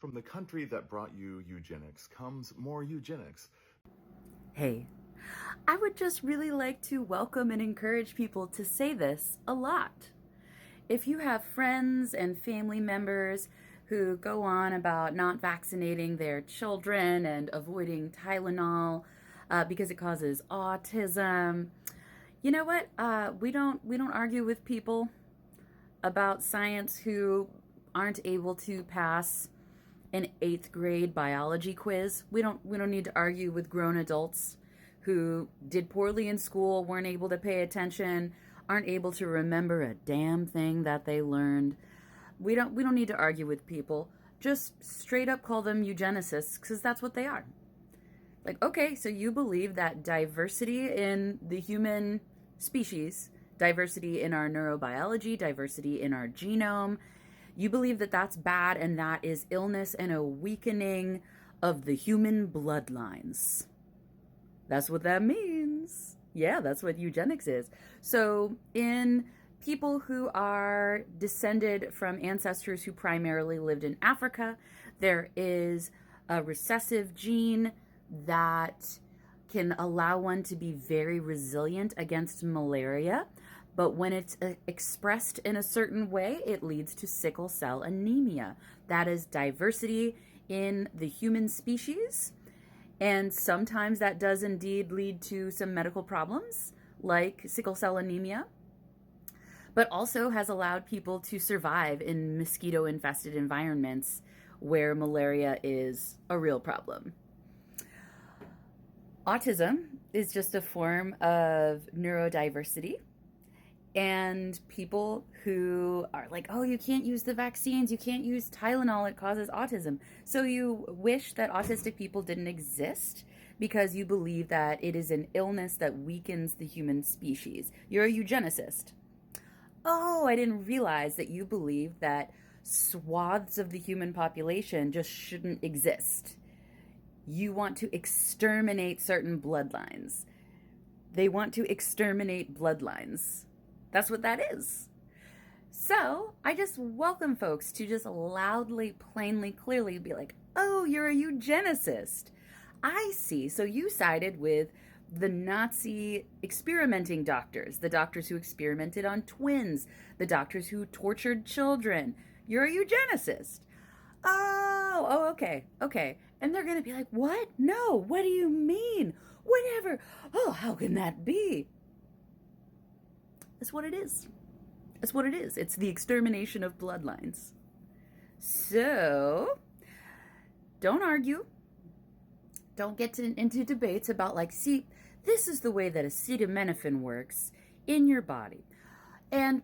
From the country that brought you eugenics comes more eugenics. Hey, I would just really like to welcome and encourage people to say this a lot. If you have friends and family members who go on about not vaccinating their children and avoiding Tylenol because it causes autism, you know what? We don't argue with people about science who aren't able to pass an 8th grade biology quiz. We don't need to argue with grown adults who did poorly in school, weren't able to pay attention, aren't able to remember a damn thing that they learned. We don't need to argue with people. Just straight up call them eugenicists because that's what they are. Like, okay, so you believe that diversity in the human species, diversity in our neurobiology, diversity in our genome, you believe that that's bad and that is illness and a weakening of the human bloodlines. That's what that means. Yeah, that's what eugenics is. So, in people who are descended from ancestors who primarily lived in Africa, there is a recessive gene that can allow one to be very resilient against malaria. But when it's expressed in a certain way, it leads to sickle cell anemia. That is diversity in the human species. And sometimes that does indeed lead to some medical problems like sickle cell anemia, but also has allowed people to survive in mosquito infested environments where malaria is a real problem. Autism is just a form of neurodiversity. And people who are like, oh, you can't use the vaccines, you can't use Tylenol, it causes autism. So you wish that autistic people didn't exist because you believe that it is an illness that weakens the human species. You're a eugenicist. Oh, I didn't realize that you believe that swaths of the human population just shouldn't exist. You want to exterminate certain bloodlines. They want to exterminate bloodlines. That's what that is. So I just welcome folks to just loudly, plainly, clearly be like, oh, you're a eugenicist. I see. So you sided with the Nazi experimenting doctors, the doctors who experimented on twins, the doctors who tortured children. You're a eugenicist. Oh, okay. And they're going to be like, what? No, what do you mean? Whatever. Oh, how can that be? That's what it is. That's what it is. It's the extermination of bloodlines. So, don't argue. Don't get into debates about like, see, this is the way that acetaminophen works in your body. And,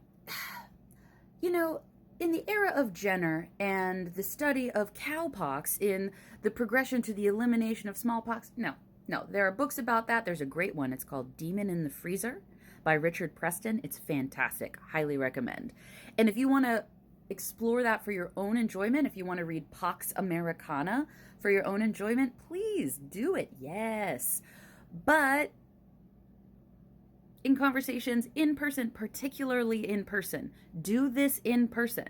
you know, in the era of Jenner and the study of cowpox in the progression to the elimination of smallpox, no, there are books about that. There's a great one. It's called Demon in the Freezer by Richard Preston. It's fantastic. Highly recommend. And if you want to explore that for your own enjoyment, if you want to read Pax Americana for your own enjoyment, please do it. Yes. But in conversations in person, particularly in person, do this in person.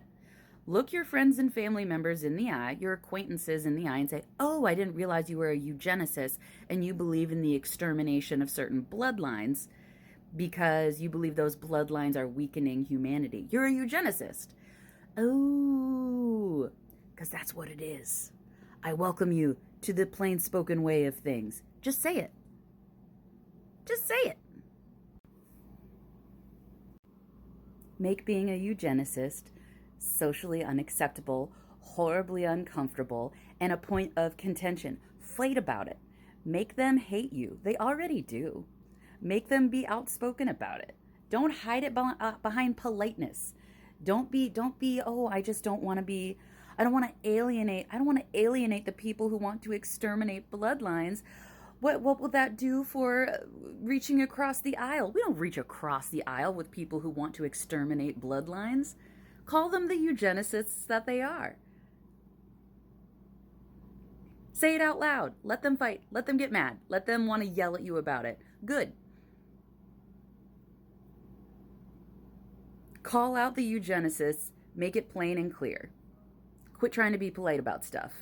Look your friends and family members in the eye, your acquaintances in the eye, and say, oh, I didn't realize you were a eugenicist and you believe in the extermination of certain bloodlines because you believe those bloodlines are weakening humanity. You're a eugenicist. Oh, because that's what it is. I welcome you to the plain spoken way of things. Just say it. Just say it. Make being a eugenicist socially unacceptable, horribly uncomfortable, and a point of contention. Fight about it. Make them hate you. They already do. Make them be outspoken about it. Don't hide it behind politeness. Don't be, oh, I don't want to alienate the people who want to exterminate bloodlines. What will that do for reaching across the aisle? We don't reach across the aisle with people who want to exterminate bloodlines. Call them the eugenicists that they are. Say it out loud. Let them fight. Let them get mad. Let them want to yell at you about it. Good. Call out the eugenicists. Make it plain and clear. quit trying to be polite about stuff.